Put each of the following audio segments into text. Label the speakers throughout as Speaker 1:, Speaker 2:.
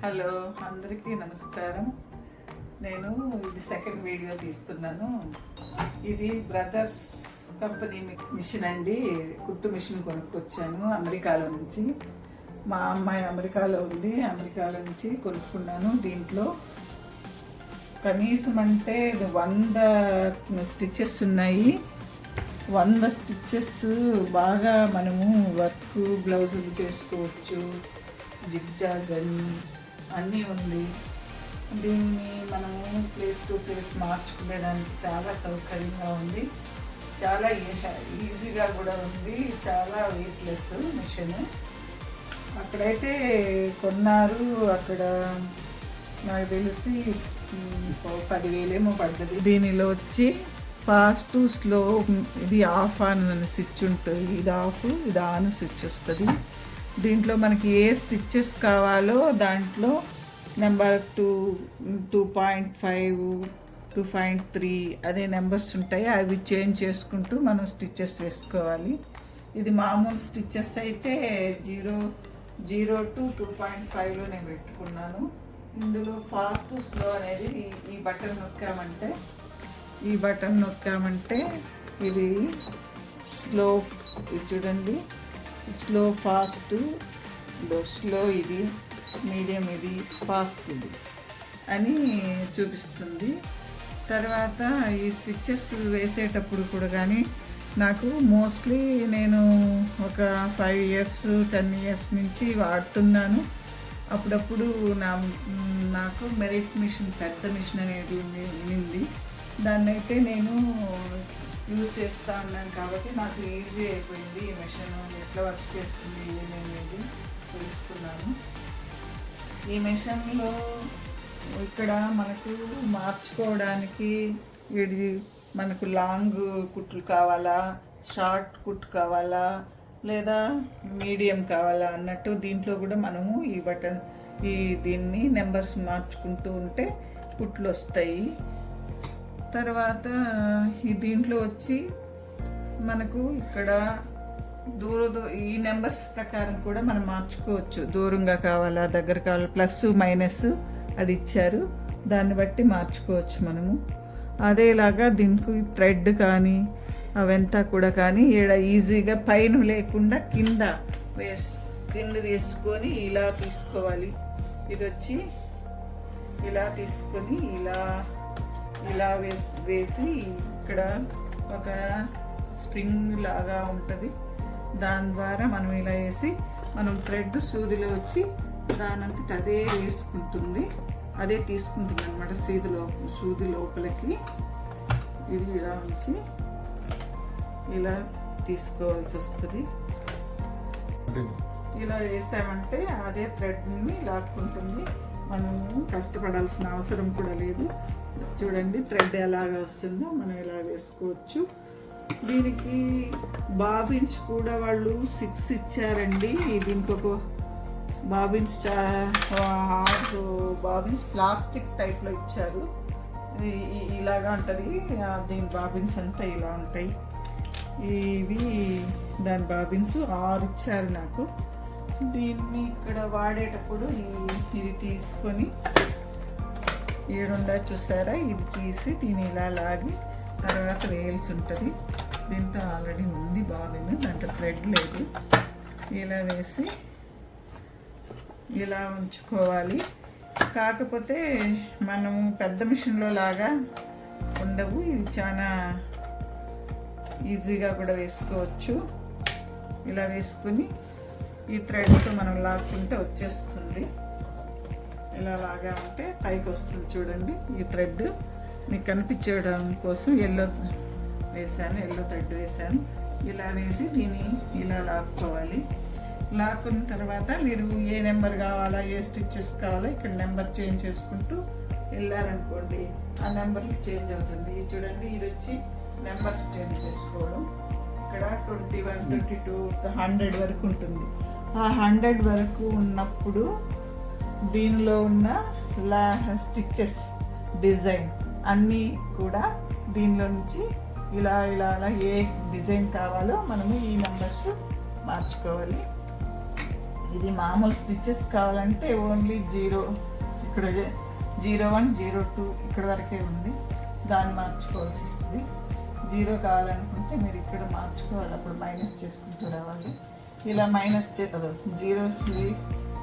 Speaker 1: Hello, అందరికీ నమస్కారం. నేను ఇది సెకండ్ వీడియో తీస్తున్నాను. ఇది బ్రదర్స్ కంపెనీ మిషన్ అండి. కుట్టు మిషన్ కొనుక్కొచ్చాను అమెరికాలో నుంచి. మా అమ్మాయి అమెరికాలో ఉంది, అమెరికాలో నుంచి కొనుక్కున్నాను. దీంట్లో కనీసం అంటే 100 స్టిచ్చెస్ ఉన్నాయి. 100 స్టిచ్చెస్ బాగా మనము వర్క్ బ్లౌజులు చేసుకోవచ్చు. జిగ్జాగ్ అన్నీ ఉంది. దీన్ని మనము ప్లేస్ టు ప్లేస్ మార్చుకునేదానికి చాలా సౌకర్యంగా ఉంది. చాలా ఈజీగా కూడా ఉంది. చాలా వెయిట్లెస్ మిషన్. అక్కడైతే కొన్నారు, అక్కడ నాకు తెలిసి 10,000 ఏమో పడుతుంది. దీనిలో వచ్చి ఫాస్ట్ స్లో, ఇది ఆఫ్ ఆన్ అని స్విచ్ ఉంటుంది. ఇది ఆఫ్, ఇది ఆన్ స్విచ్ వస్తుంది. దీంట్లో మనకి ఏ స్టిచ్చెస్ కావాలో దాంట్లో నెంబర్ 2, 2.5, 2.3 అదే నెంబర్స్ ఉంటాయి. అవి చేంజ్ చేసుకుంటూ మనం స్టిచ్చెస్ వేసుకోవాలి. ఇది మామూలు స్టిచ్చెస్ అయితే 0 to 2.5లో నేను పెట్టుకున్నాను. ఇందులో ఫాస్ట్ స్లో అనేది ఈ బటన్ నొక్కామంటే ఇది స్లో, ఇది చూడండి, స్లో, ఫాస్ట్, స్లో ఇది, మీడియం ఇది, ఫాస్ట్ ఇది అని చూపిస్తుంది. తర్వాత ఈ స్టిచ్చెస్ వేసేటప్పుడు కూడా కానీ నాకు మోస్ట్లీ నేను ఒక 5 years 10 years నుంచి వాడుతున్నాను. అప్పుడప్పుడు నాకు మెరిట్ మిషన్, పెద్ద మిషన్ అనేది ఉంది. దాన్ని అయితే నేను యూజ్ చేస్తూ ఉన్నాను కాబట్టి నాకు ఈజీ అయిపోయింది. ఈ మిషన్ ఎట్లా వర్క్ చేస్తుంది అనేది తెలుసుకున్నాను. ఈ మిషన్లో ఇక్కడ మనకు మార్చుకోవడానికి ఇది మనకు లాంగ్ కుట్లు కావాలా, షార్ట్ కుట్టు కావాలా, లేదా మీడియం కావాలా అన్నట్టు దీంట్లో కూడా మనము దీన్ని నెంబర్స్ మార్చుకుంటూ ఉంటే కుట్లు వస్తాయి. తర్వాత దీంట్లో వచ్చి మనకు ఇక్కడ ఈ నెంబర్స్ ప్రకారం కూడా మనం మార్చుకోవచ్చు. దూరంగా కావాలా, దగ్గర కావాలా, ప్లస్ మైనస్ అది ఇచ్చారు. దాన్ని బట్టి మార్చుకోవచ్చు మనము. అదేలాగా దీనికి థ్రెడ్ కానీ అవంతా కూడా కానీ ఈడ ఈజీగా పైన లేకుండా కింద వేసుకొని ఇలా తీసుకోవాలి. ఇది వచ్చి ఇలా తీసుకొని ఇలా వేసి ఇక్కడ ఒక స్ప్రింగ్ లాగా ఉంటుంది. దాని ద్వారా మనం ఇలా వేసి మనం థ్రెడ్ సూదిలో వచ్చి దానంతట అదే వేసుకుంటుంది, అదే తీసుకుంటుంది అనమాట. సూది లోపలికి ఇది ఇలా ఉంచి ఇలా తీసుకోవాల్సి వస్తుంది. ఇలా వేసామంటే అదే థ్రెడ్ని లాక్కుంటుంది. మనము కష్టపడాల్సిన అవసరం కూడా లేదు. చూడండి థ్రెడ్ ఎలాగా వస్తుందో మనం ఇలా వేసుకోవచ్చు. దీనికి బాబిన్స్ కూడా వాళ్ళు 6 ఇచ్చారండి. దీనికి ఒక బాబిన్స్ 6 బాబిన్స్ ప్లాస్టిక్ టైప్లో ఇచ్చారు. ఇలాగా ఉంటుంది. దీని బాబిన్స్ అంతా ఇలా ఉంటాయి. ఇవి దాని బాబిన్స్ 6 ఇచ్చారు నాకు. దీన్ని ఇక్కడ వాడేటప్పుడు ఇది తీసుకొని ఏడుండా చూసారా, ఇది తీసి దీన్ని ఇలా లాగి తర్వాత వేయాల్సి ఉంటుంది. దీంట్లో ఆల్రెడీ ఉంది బాబిన్, దాంట్లో థ్రెడ్ లేదు. ఇలా వేసి ఇలా ఉంచుకోవాలి. కాకపోతే మనము పెద్ద మిషన్లో లాగా ఉండవు. ఇది చాలా ఈజీగా కూడా వేసుకోవచ్చు. ఇలా వేసుకుని ఈ థ్రెడ్తో మనం లాక్కుంటే వచ్చేస్తుంది. ఇలా లాగా ఉంటే పైకి వస్తుంది. చూడండి ఈ థ్రెడ్ మీకు కనిపించడం కోసం ఎల్లో థ్రెడ్ వేసాను. ఇలా వేసి దీన్ని ఇలా లాక్కోవాలి. లాక్కున్న తర్వాత మీరు ఏ నెంబర్ కావాలా, ఏ స్టిచ్చెస్ కావాలా ఇక్కడ నెంబర్ చేంజ్ చేసుకుంటూ వెళ్ళారనుకోండి, ఆ నెంబర్కి చేంజ్ అవుతుంది. చూడండి ఇది వచ్చి నెంబర్స్ చేంజ్ చేసుకోవడం. ఇక్కడ 21, 22, 100 వరకు ఉంటుంది. ఆ 100 వరకు ఉన్నప్పుడు దీనిలో ఉన్న స్టిచ్చెస్ డిజైన్ అన్నీ కూడా దీనిలో నుంచి ఇలా ఏ డిజైన్ కావాలో మనము ఈ నెంబర్స్ మార్చుకోవాలి. ఇది మామూలు స్టిచ్చెస్ కావాలంటే ఓన్లీ 0 ఇక్కడ 01 02 ఇక్కడ వరకే ఉంది, దాన్ని మార్చుకోవాల్సి వస్తుంది. 0 కావాలనుకుంటే మీరు ఇక్కడ మార్చుకోవాలి, అప్పుడు మైనస్ చేసుకుంటూ రావాలి. ఇలా మైనస్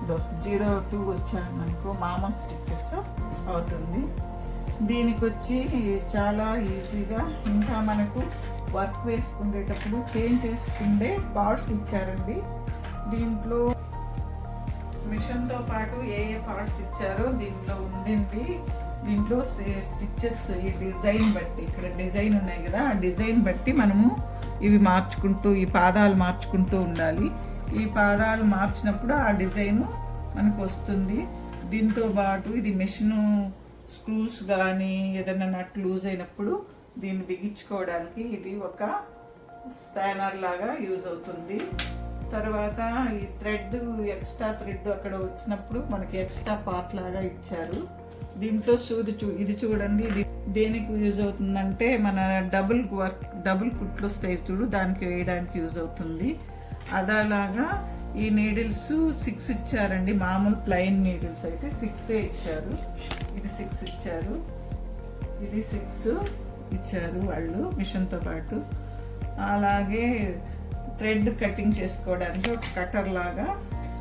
Speaker 1: 02 వచ్చామనుకో మామూలు స్టిచ్చెస్ అవుతుంది. దీనికి వచ్చి చాలా ఈజీగా ఇంకా మనకు వర్క్ వేసుకునేటప్పుడు చేంజ్ చేసుకుంటే పార్ట్స్ ఇచ్చారండి. దీంట్లో మిషన్తో పాటు ఏ పార్ట్స్ ఇచ్చారో దీంట్లో ఉందండి. దీంట్లో స్టిచ్చెస్ ఈ డిజైన్ బట్టి, ఇక్కడ డిజైన్ ఉన్నాయి కదా, ఆ డిజైన్ బట్టి మనము ఇవి మార్చుకుంటూ, ఈ పాదాలు మార్చుకుంటూ ఉండాలి. ఈ పాదాలు మార్చినప్పుడు ఆ డిజైన్ మనకు వస్తుంది. దీంతో పాటు ఇది మిషను స్క్రూస్ కానీ ఏదైనా నట్ లూజ్ అయినప్పుడు దీన్ని బిగించుకోవడానికి ఇది ఒక స్పానర్ లాగా యూజ్ అవుతుంది. తర్వాత ఈ థ్రెడ్, ఎక్స్ట్రా థ్రెడ్ అక్కడ వచ్చినప్పుడు మనకి ఎక్స్ట్రా పార్ట్ లాగా ఇచ్చారు. దీంట్లో ఇది చూడండి, ఇది దేనికి యూజ్ అవుతుందంటే మన డబుల్ కుట్లు వస్తాయి చూడు, దానికి వేయడానికి యూజ్ అవుతుంది. అదేలాగా ఈ నీడిల్స్ 6 ఇచ్చారండి. మామూలు ప్లెయిన్ నీడిల్స్ అయితే 6 ఇచ్చారు. ఇది 6 ఇచ్చారు, ఇది 6 ఇచ్చారు వాళ్ళు మిషన్తో పాటు. అలాగే థ్రెడ్ కటింగ్ చేసుకోవడానికి ఒక కటర్ లాగా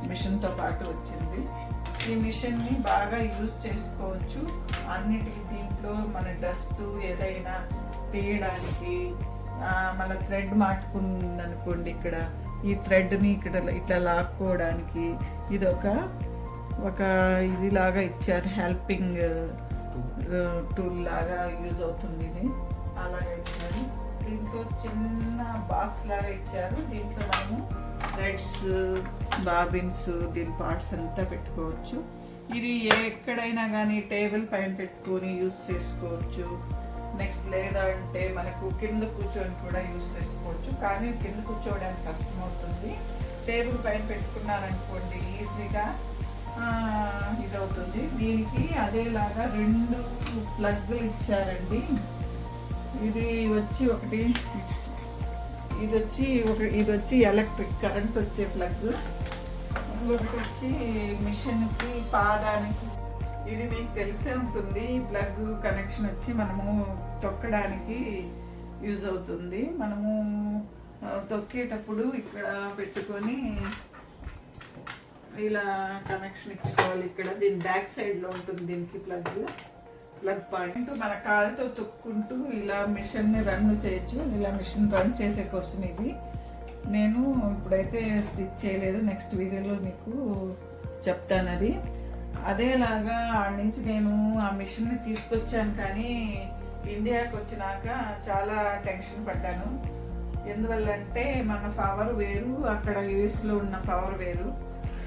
Speaker 1: మిషన్తో పాటు వచ్చింది. ఈ మిషన్ని బాగా యూజ్ చేసుకోవచ్చు అన్నిటికీ. దీంట్లో మన డస్ట్ ఏదైనా తీయడానికి, మళ్ళీ థ్రెడ్ మాటుకుందనుకోండి, ఇక్కడ ఈ థ్రెడ్ని ఇక్కడ ఇట్లా లాక్కోవడానికి ఇది ఒక ఇదిలాగా ఇచ్చారు, హెల్పింగ్ టూల్ లాగా యూజ్ అవుతుంది. ఇది అలాగే ఇచ్చారు. దీంట్లో చిన్న బాక్స్ లాగా ఇచ్చారు. దీంట్లో మనము థ్రెడ్స్, బాబిన్స్, దీని పార్ట్స్ అంతా పెట్టుకోవచ్చు. ఇది ఎక్కడైనా కానీ టేబుల్ పైన పెట్టుకొని యూజ్ చేసుకోవచ్చు. నెక్స్ట్ లేదంటే మనకు కింద కూర్చొని కూడా యూజ్ చేసుకోవచ్చు, కానీ కింద కూర్చోవడానికి కష్టం అవుతుంది. టేబుల్ పైన పెట్టుకున్నారనుకోండి ఈజీగా ఇది అవుతుంది. దీనికి అదేలాగా 2 ప్లగ్లు ఇచ్చారండి. ఇది వచ్చి ఎలక్ట్రిక్ కరెంట్ వచ్చే ప్లగ్, ఒకటి వచ్చి మిషన్కి పాదానికి. ఇది మీకు తెలిసే ఉంటుంది. ఈ ప్లగ్ కనెక్షన్ వచ్చి మనము తొక్కడానికి యూజ్ అవుతుంది. మనము తొక్కేటప్పుడు ఇక్కడ పెట్టుకొని ఇలా కనెక్షన్ ఇచ్చుకోవాలి. ఇక్కడ దీని బ్యాక్ సైడ్లో ఉంటుంది దీనికి ప్లగ్ పాయింట్. మన కాలుతో తొక్కుంటూ ఇలా మిషన్ని రన్ చేయొచ్చు. ఇలా మిషన్ రన్ చేసే కోసం ఇది. నేను ఇప్పుడైతే స్టిచ్ చేయలేదు, నెక్స్ట్ వీడియోలో మీకు చెప్తాను అది. అదేలాగా ఆడ నుంచి నేను ఆ మిషన్ని తీసుకొచ్చాను, కానీ ఇండియాకి వచ్చినాక చాలా టెన్షన్ పడ్డాను. ఎందువల్లంటే మన పవర్ వేరు, అక్కడ యూఎస్లో ఉన్న పవర్ వేరు.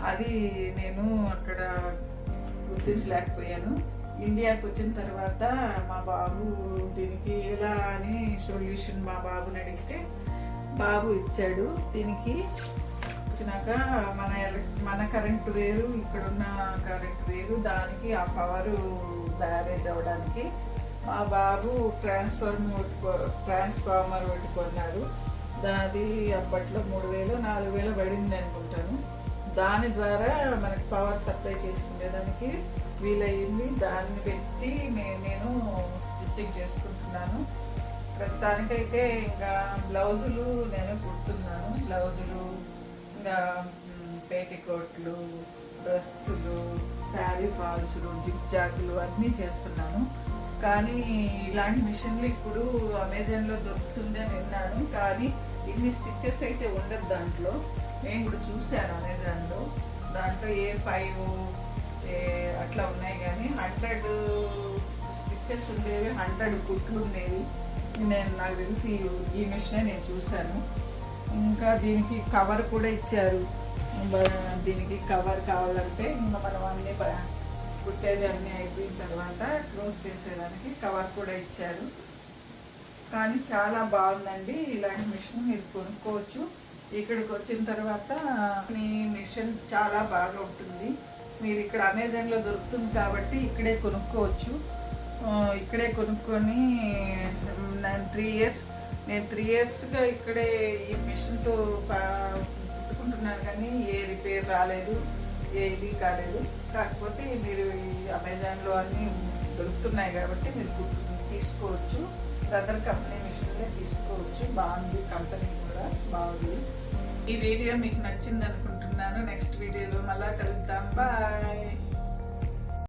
Speaker 1: అది నేను అక్కడ గుర్తించలేకపోయాను. ఇండియాకి వచ్చిన తర్వాత మా బాబు దీనికి ఎలా అని సొల్యూషన్ మా బాబుని అడిగితే బాబు ఇచ్చాడు. దీనికి వచ్చినాక మన కరెంటు వేరు, ఇక్కడున్న కరెంటు వేరు, దానికి ఆ పవరు బ్యారేజ్ అవ్వడానికి మా బాబు ట్రాన్స్ఫార్మర్ ఒకటి కొన్నాడు. దాది అప్పట్లో 3000-4000 పడింది అనుకుంటాను. దాని ద్వారా మనకి పవర్ సప్లై చేసుకునేదానికి వీలయ్యింది. దాన్ని పెట్టి నేను స్టిచ్చింగ్ చేసుకుంటున్నాను. ప్రస్తుతానికైతే ఇంకా బ్లౌజులు నేను కుడుతున్నాను. బ్లౌజులు, ఇంకా పేటికోట్లు, డ్రెస్సులు, శారీ ఫాల్స్లు, జిగ్జాగులు అన్నీ చేస్తున్నాను. కానీ ఇలాంటి మిషన్లు ఇప్పుడు అమెజాన్లో దొరుకుతుంది అని విన్నాను, కానీ ఇన్ని స్టిచ్చెస్ అయితే ఉండదు దాంట్లో. నేను కూడా చూశాను అమెజాన్లో, దాంట్లో A5 అట్లా ఉన్నాయి, కానీ 100 స్టిచ్చెస్ ఉండేవి, 100 కుట్లు ఉండేవి. నాకు తెలిసి ఈ మిషనే నేను చూశాను. ఇంకా దీనికి కవర్ కూడా ఇచ్చారు. దీనికి కవర్ కావాలంటే ఇంకా మనం అన్నీ కుట్టేది అన్నీ అయిపోయిన తర్వాత క్లోజ్ చేసేదానికి కవర్ కూడా ఇచ్చారు. కానీ చాలా బాగుందండి. ఇలాంటి మిషన్ మీరు కొనుక్కోవచ్చు. ఇక్కడికి వచ్చిన తర్వాత మీ మిషన్ చాలా బాగా ఉంటుంది. మీరు ఇక్కడ అమెజాన్లో దొరుకుతుంది కాబట్టి ఇక్కడే కొనుక్కోవచ్చు. ఇక్కడే కొనుక్కొని నేను 3 ఇయర్స్గా ఇక్కడే ఈ మిషన్తో పెట్టుకుంటున్నాను కానీ ఏ రిపేర్ రాలేదు, ఏది కాలేదు. కాకపోతే మీరు ఈ అమెజాన్లో అన్నీ దొరుకుతున్నాయి కాబట్టి మీరు తీసుకోవచ్చు. బ్రదర్ కంపెనీ మిషన్లే తీసుకోవచ్చు. బాగుంది, కంపెనీ కూడా బాగుంది. ఈ వీడియో మీకు నచ్చింది అనుకుంటున్నాను. నెక్స్ట్ వీడియోలో మళ్ళా కలుద్దాం. బాయ్.